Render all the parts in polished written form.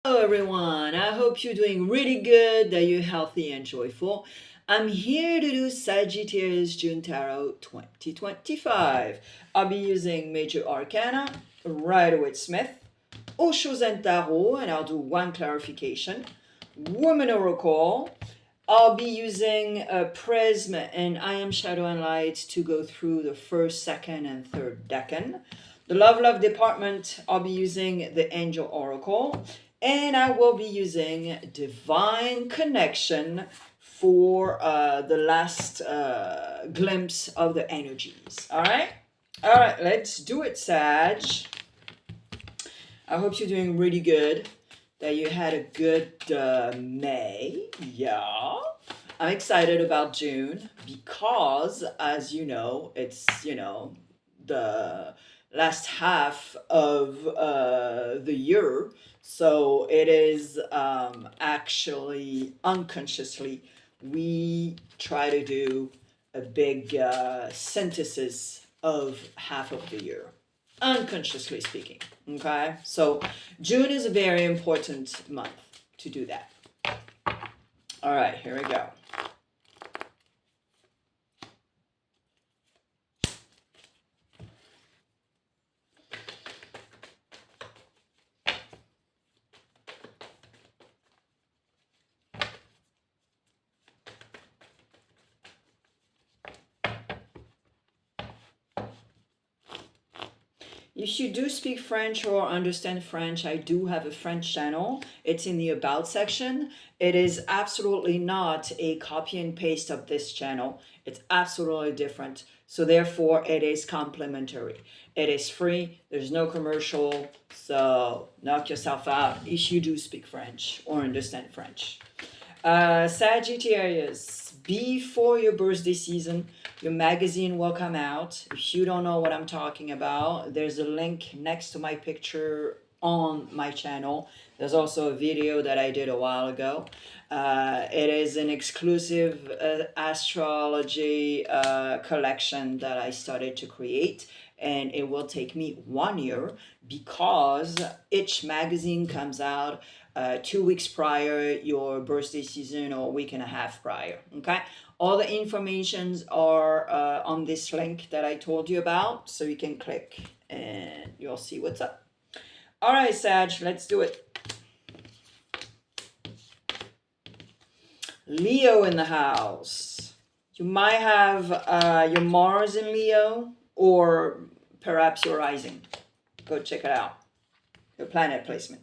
Hello everyone, I hope you're doing really good, that you're healthy and joyful. I'm here to do Sagittarius June Tarot 2025. I'll be using Major Arcana, Rider-Waite-Smith, Osho and Tarot, and I'll do one clarification. Woman Oracle. I'll be using Prism and I Am Shadow and Light to go through the first, second, and third decan. The Love department, I'll be using the Angel Oracle. And I will be using Divine Connection for the last glimpse of the energies. All right? All right, let's do it, Sag. I hope you're doing really good, that you had a good May. Yeah. I'm excited about June because, as you know, it's, the last half of the year. So it is actually unconsciously, we try to do a big synthesis of half of the year, unconsciously speaking. Okay, so June is a very important month to do that. All right, here we go. If you do speak French or understand French, I do have a French channel. It's in the About section. It is absolutely not a copy and paste of this channel. It's absolutely different. So therefore, it is complimentary. It is free. There's no commercial. So knock yourself out if you do speak French or understand French. Sagittarius, before your birthday season, your magazine will come out. If you don't know what I'm talking about, there's a link next to my picture on my channel. There's also a video that I did a while ago. It is an exclusive astrology collection that I started to create, and it will take me 1 year because each magazine comes out 2 weeks prior your birthday season or a week and a half prior. Okay, all the informations are on this link that I told you about, so you can click and you'll see what's up. All right, Sag, let's do it. Leo in the house. You might have your Mars in Leo, or perhaps your rising. Go check it out. Your planet placement.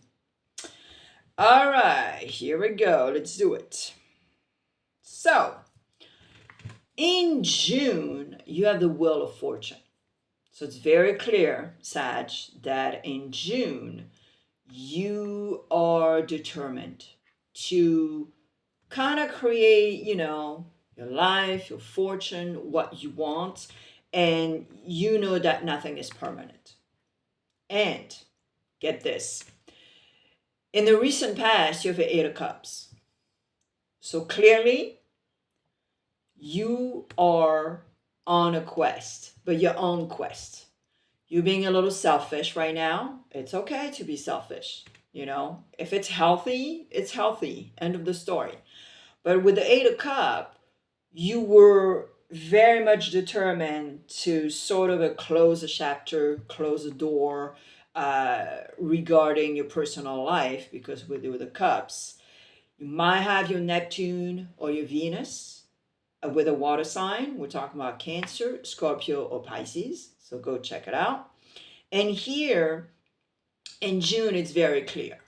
All right, here we go. Let's do it. So, in June, you have the Wheel of Fortune. So it's very clear, Sag, that in June, you are determined to kind of create, your life, your fortune, what you want, and you know that nothing is permanent. And get this. In the recent past, you have the Eight of Cups. So clearly, you are on a quest, but your own quest. You're being a little selfish right now. It's okay to be selfish. If it's healthy, it's healthy. End of the story. But with the Eight of Cups, you were very much determined to sort of close a chapter, close a door regarding your personal life, because with the cups, you might have your Neptune or your Venus with a water sign. We're talking about Cancer, Scorpio, or Pisces. So go check it out. And here in June, it's very clear.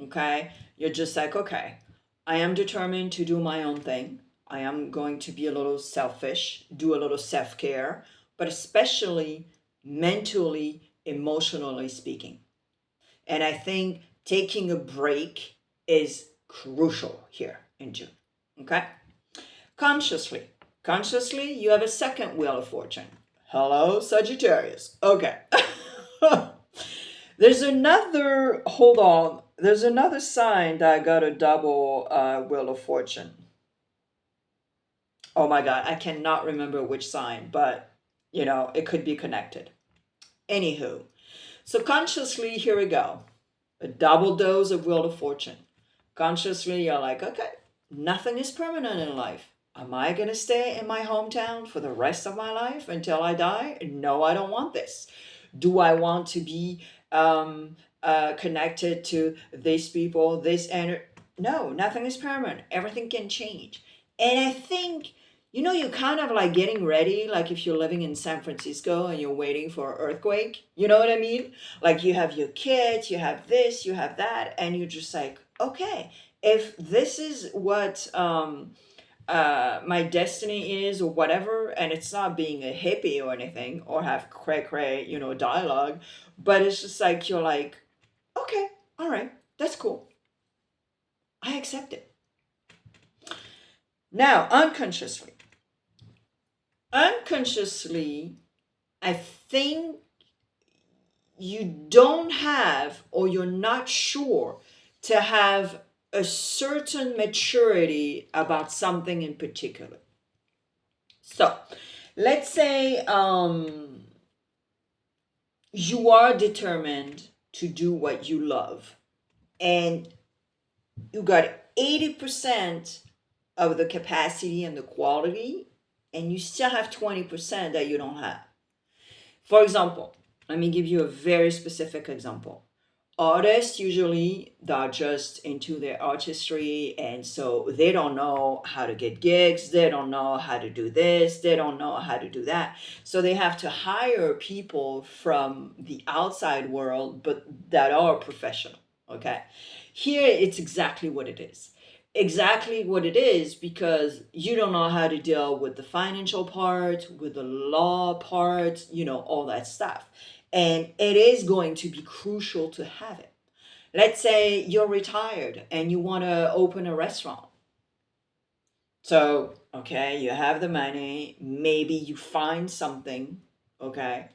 Okay? You're just like, okay, I am determined to do my own thing. I am going to be a little selfish, do a little self-care, but especially mentally, emotionally speaking. And I think taking a break is crucial here in June. Okay? Consciously, you have a second Wheel of Fortune. Hello, Sagittarius. Okay. There's another sign that got a double Wheel of Fortune. Oh my God, I cannot remember which sign, but it could be connected. Anywho, so consciously, here we go. a double dose of Wheel of Fortune. Consciously, you're like, okay, nothing is permanent in life. Am I going to stay in my hometown for the rest of my life until I die? No, I don't want this. Do I want to be connected to these people, this energy? No, nothing is permanent. Everything can change. And I think, you're kind of like getting ready, like if you're living in San Francisco and you're waiting for an earthquake. You know what I mean? Like you have your kids, you have this, you have that, and you're just like, okay, if this is what my destiny is or whatever, and it's not being a hippie or anything or have cray dialogue, but it's just like you're like, okay, all right, that's cool, I accept it. Now unconsciously, I think you don't have, or you're not sure to have a certain maturity about something in particular. So let's say you are determined to do what you love and you got 80% of the capacity and the quality, and you still have 20% that you don't have. For example, let me give you a very specific example. Artists usually, they're just into their artistry, and so they don't know how to get gigs, they don't know how to do this, they don't know how to do that, so they have to hire people from the outside world but that are professional. Okay, here it's exactly what it is. Because you don't know how to deal with the financial part, with the law part, all that stuff. And it is going to be crucial to have it. Let's say you're retired and you want to open a restaurant. So, okay, you have the money, maybe you find something, okay?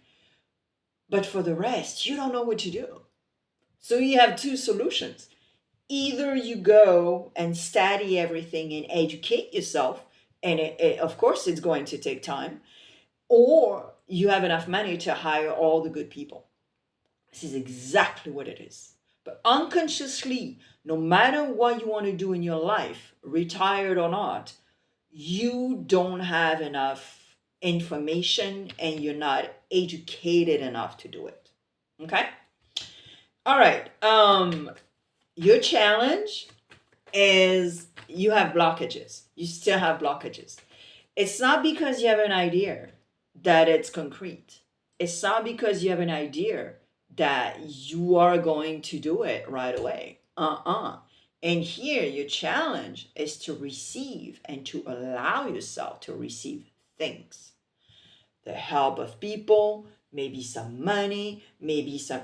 But for the rest, you don't know what to do. So you have two solutions. Either you go and study everything and educate yourself, and of course it's going to take time, or you have enough money to hire all the good people. This is exactly what it is. But unconsciously, no matter what you want to do in your life, retired or not, you don't have enough information and you're not educated enough to do it. Okay? All right. Your challenge is you have blockages. You still have blockages. It's not because you have an idea that it's concrete. It's not because you have an idea that you are going to do it right away. And here your challenge is to receive and to allow yourself to receive things. The help of people, maybe some money, maybe some,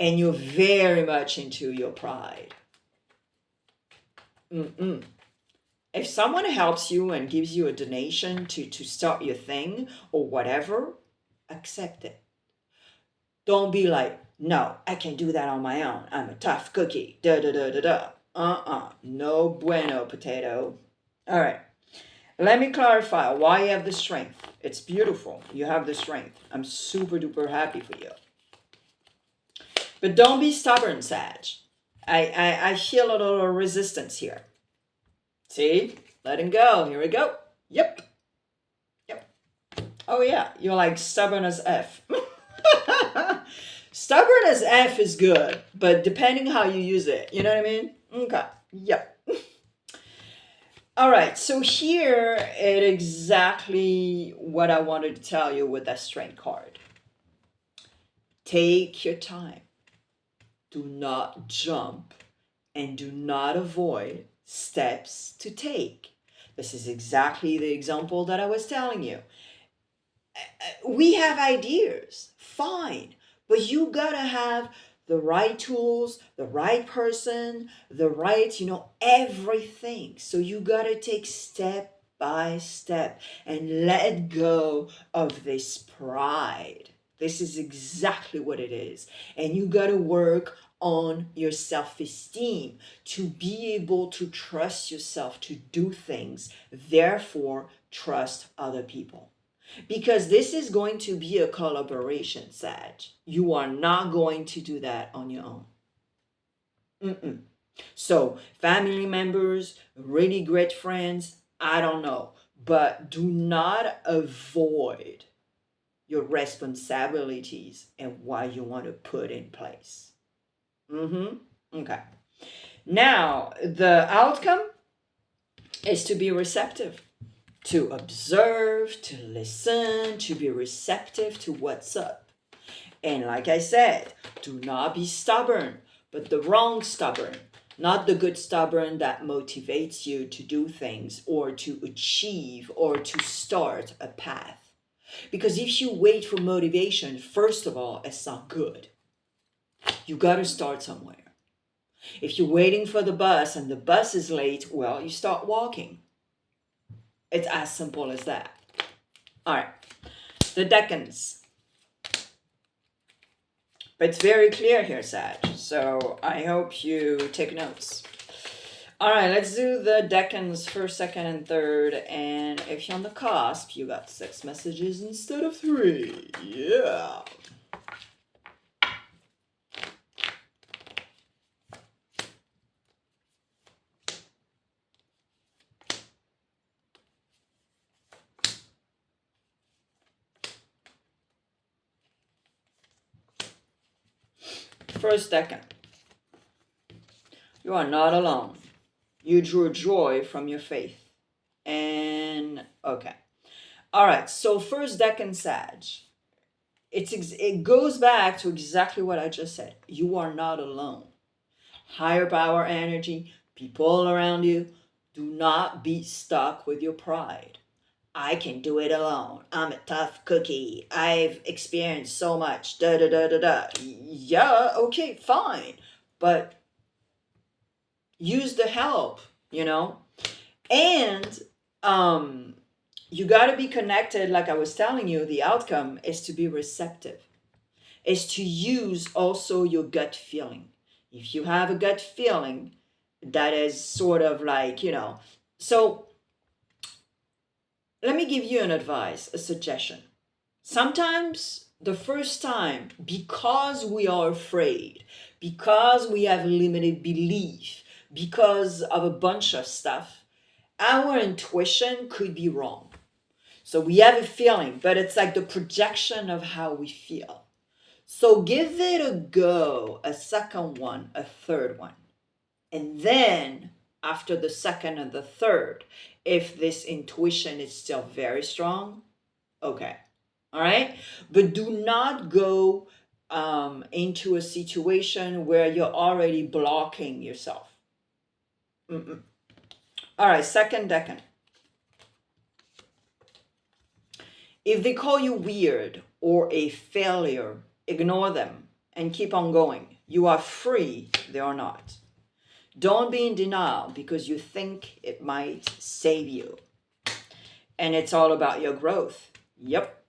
and you're very much into your pride. If someone helps you and gives you a donation to start your thing or whatever, accept it. Don't be like, no, I can do that on my own. I'm a tough cookie. No bueno, potato. All right. Let me clarify why you have the strength. It's beautiful. You have the strength. I'm super duper happy for you. But don't be stubborn, Sag. I feel a little resistance here. See? Letting go. Here we go. Yep. Oh yeah, you're like stubborn as F. Stubborn as F is good, but depending how you use it, you know what I mean? Okay. Yep. All right, so here is exactly what I wanted to tell you with that strength card. Take your time. Do not jump and do not avoid steps to take. This is exactly the example that I was telling you. We have ideas, fine, but you gotta have the right tools, the right person, the right, everything. So you gotta take step by step and let go of this pride. This is exactly what it is. And you gotta work on your self-esteem to be able to trust yourself to do things, therefore trust other people. Because this is going to be a collaboration, Sag. You are not going to do that on your own. Mm-mm. So, family members, really great friends, I don't know. But do not avoid your responsibilities and what you want to put in place. Mm-hmm. Okay. Now, the outcome is to be receptive, to observe, to listen, to be receptive to what's up. And like I said, do not be stubborn, but the wrong stubborn, not the good stubborn that motivates you to do things or to achieve or to start a path. Because if you wait for motivation, first of all, it's not good. You got to start somewhere. If you're waiting for the bus and the bus is late, well, you start walking. It's as simple as that. All right, the decans. But it's very clear here, Sag. So I hope you take notes. All right, let's do the decans first, second, and third. And if you're on the cusp, you got 6 messages instead of 3. Yeah. First decan. You are not alone. You drew joy from your faith. And okay. All right, so first decan Sag. It goes back to exactly what I just said. You are not alone. Higher power energy, people around you, do not be stuck with your pride. I can do it alone. I'm a tough cookie. I've experienced so much. Da da da da da. Yeah, okay, fine. But use the help, you know? And you got to be connected. Like I was telling you, the outcome is to be receptive, is to use also your gut feeling. If you have a gut feeling that is sort of like, so let me give you an advice, a suggestion. Sometimes the first time, because we are afraid, because we have limited belief, because of a bunch of stuff, our intuition could be wrong. So we have a feeling, but it's like the projection of how we feel. So give it a go, a second one, a third one. And then after the second and the third, if this intuition is still very strong, okay. All right. But do not go into a situation where you're already blocking yourself. Mm-mm. All right. Second decan. If they call you weird or a failure, ignore them and keep on going. You are free, they are not. Don't be in denial because you think it might save you. And it's all about your growth. Yep.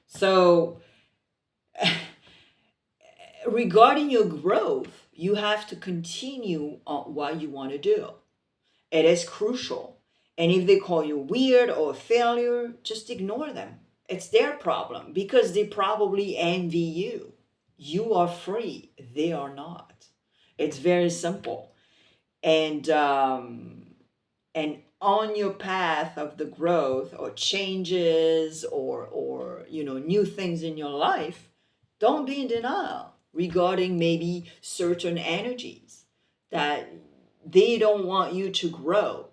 So, regarding your growth, you have to continue on what you want to do. It is crucial. And if they call you weird or a failure, just ignore them. It's their problem because they probably envy you. You are free. They are not. It's very simple. And on your path of the growth or changes or new things in your life, don't be in denial regarding maybe certain energies that they don't want you to grow.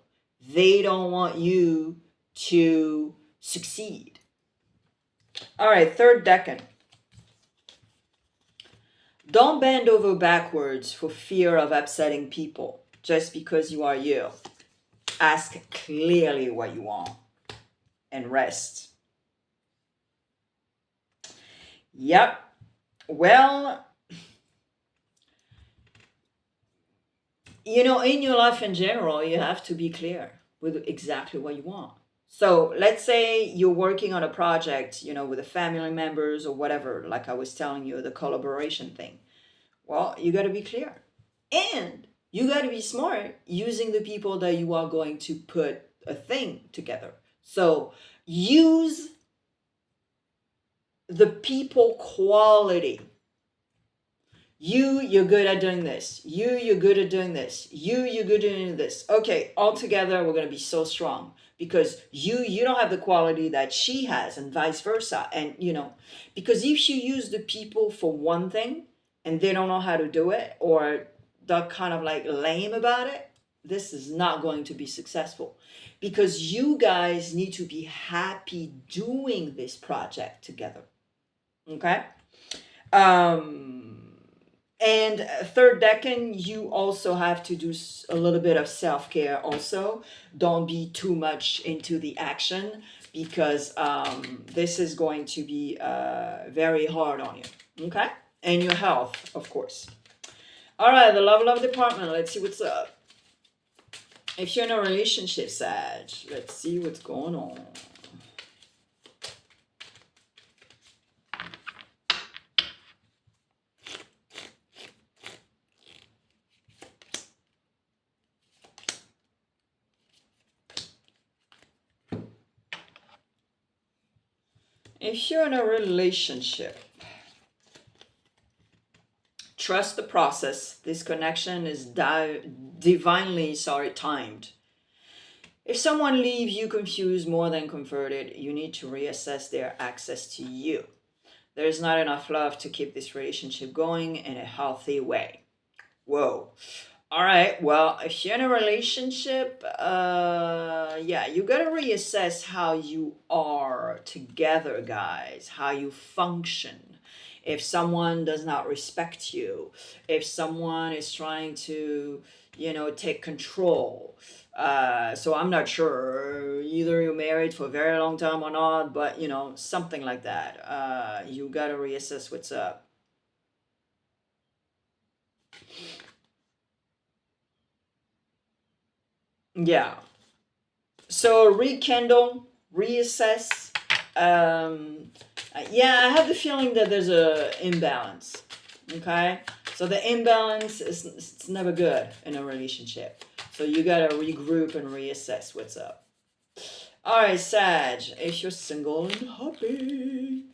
They don't want you to succeed. All right, third decan. Don't bend over backwards for fear of upsetting people just because you are you. Ask clearly what you want and rest. Yep. Well, in your life in general, you have to be clear with exactly what you want. So let's say you're working on a project, with the family members or whatever, like I was telling you, the collaboration thing. Well, you got to be clear. And you got to be smart using the people that you are going to put a thing together. So use the people quality. You're good at doing this. You're good at doing this. You're good at doing this. Okay, all together we're gonna be so strong because you don't have the quality that she has, and vice versa. And because if you use the people for one thing and they don't know how to do it, or they're kind of like lame about it, this is not going to be successful, because you guys need to be happy doing this project together. Okay. And third decan, you also have to do a little bit of self-care also. Don't be too much into the action, because this is going to be very hard on you. Okay. And your health, of course. All right, the love department. Let's see what's up. If you're in a relationship, Sag, let's see what's going on. If you're in a relationship, trust the process. This connection is divinely timed. If someone leaves you confused more than converted, you need to reassess their access to you. There's not enough love to keep this relationship going in a healthy way. Whoa. All right, well, if you're in a relationship, yeah, you gotta reassess how you are together, guys, how you function. If someone does not respect you, if someone is trying to, take control. So I'm not sure, either you're married for a very long time or not, but, something like that. You gotta reassess what's up. Yeah. So rekindle, reassess. Yeah, I have the feeling that there's a imbalance. Okay, so the imbalance is it's never good in a relationship. So you gotta regroup and reassess what's up. All right, Sag, if you're single and happy.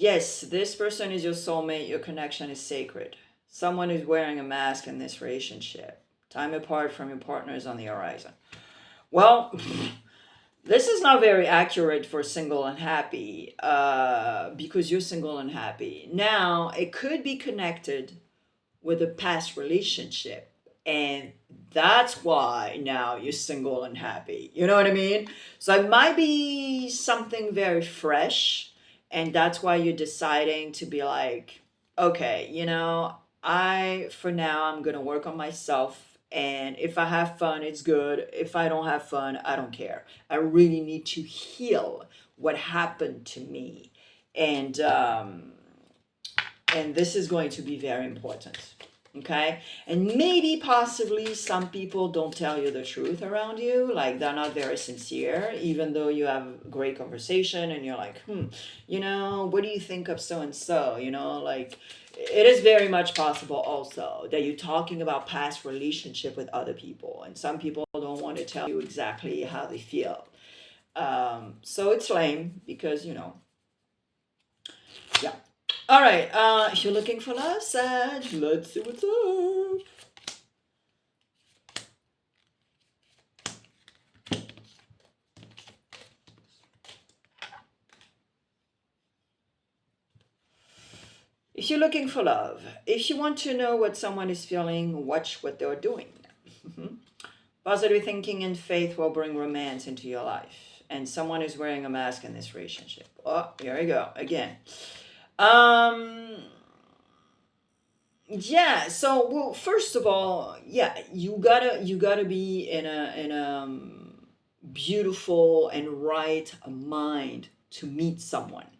Yes, this person is your soulmate. Your connection is sacred. Someone is wearing a mask in this relationship. Time apart from your partner is on the horizon. Well, this is not very accurate for single and happy, because you're single and happy. Now, it could be connected with a past relationship, and that's why now you're single and happy. You know what I mean? So it might be something very fresh, and that's why you're deciding to be like, okay, for now, I'm gonna work on myself. And if I have fun, it's good. If I don't have fun, I don't care. I really need to heal what happened to me. And this is going to be very important. Okay. And maybe possibly some people don't tell you the truth around you, like they're not very sincere, even though you have great conversation and you're like, what do you think of so and so? Like, it is very much possible also that you're talking about past relationship with other people, and some people don't want to tell you exactly how they feel. So it's lame because yeah. All right, if you're looking for love, Sag, let's see what's up. If you're looking for love, if you want to know what someone is feeling, watch what they're doing. Positive thinking and faith will bring romance into your life. And someone is wearing a mask in this relationship. Oh, here we go again. Yeah, so well, first of all, yeah, you gotta be in a beautiful and right mind to meet someone.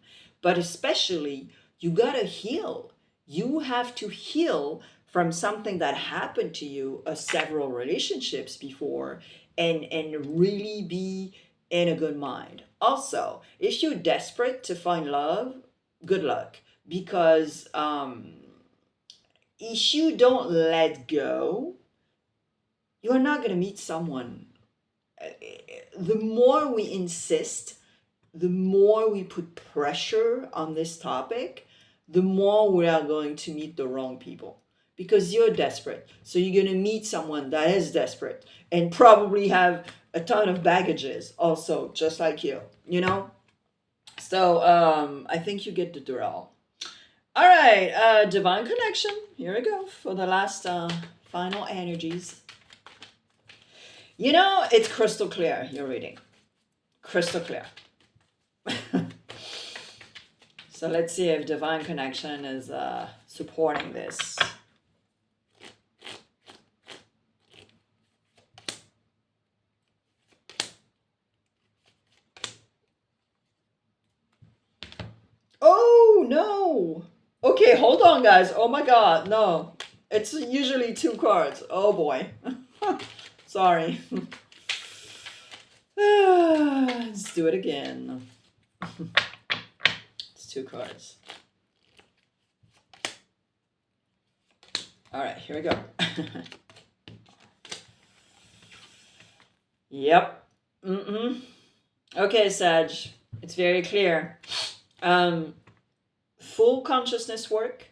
But especially, you gotta heal. You have to heal from something that happened to you several relationships before, and really be in a good mind. Also, if you're desperate to find love, good luck, because if you don't let go, you're not going to meet someone the more we insist, the more we put pressure on this topic, the more we are going to meet the wrong people, because you're desperate. So you're going to meet someone that is desperate and probably have a ton of baggages also, just like you, you know? So I think you get the drill. All right, divine connection. Here we go for the last final energies. You know, it's crystal clear, your reading. Crystal clear. So let's see if divine connection is supporting this. Oh, no. Okay, hold on, guys. Oh my God, no. It's usually 2 cards. Oh boy. Sorry. Let's do it again. It's 2 cards. All right, here we go. Yep. Okay, Sag. It's very clear. Full consciousness work,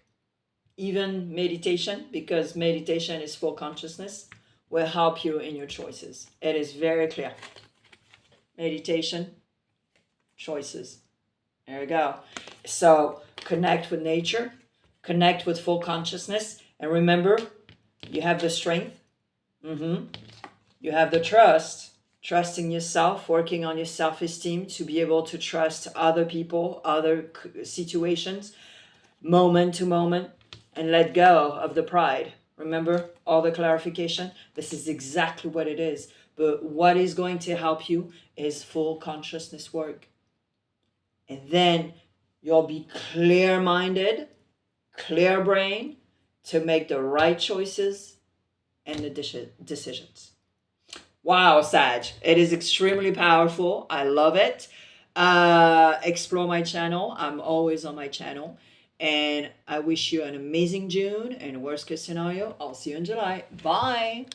even meditation, because meditation is full consciousness, will help you in your choices. It is very clear. Meditation, choices. There we go. So connect with nature, connect with full consciousness, and remember, you have the strength. You have the trusting yourself, working on your self-esteem to be able to trust other people, other situations, moment to moment, and let go of the pride. Remember all the clarification? This is exactly what it is. But what is going to help you is full consciousness work. And then you'll be clear-minded, clear brain to make the right choices and the decisions. Wow, Sag, it is extremely powerful. I love it. Explore my channel. I'm always on my channel. And I wish you an amazing June. And worst case scenario, I'll see you in July. Bye.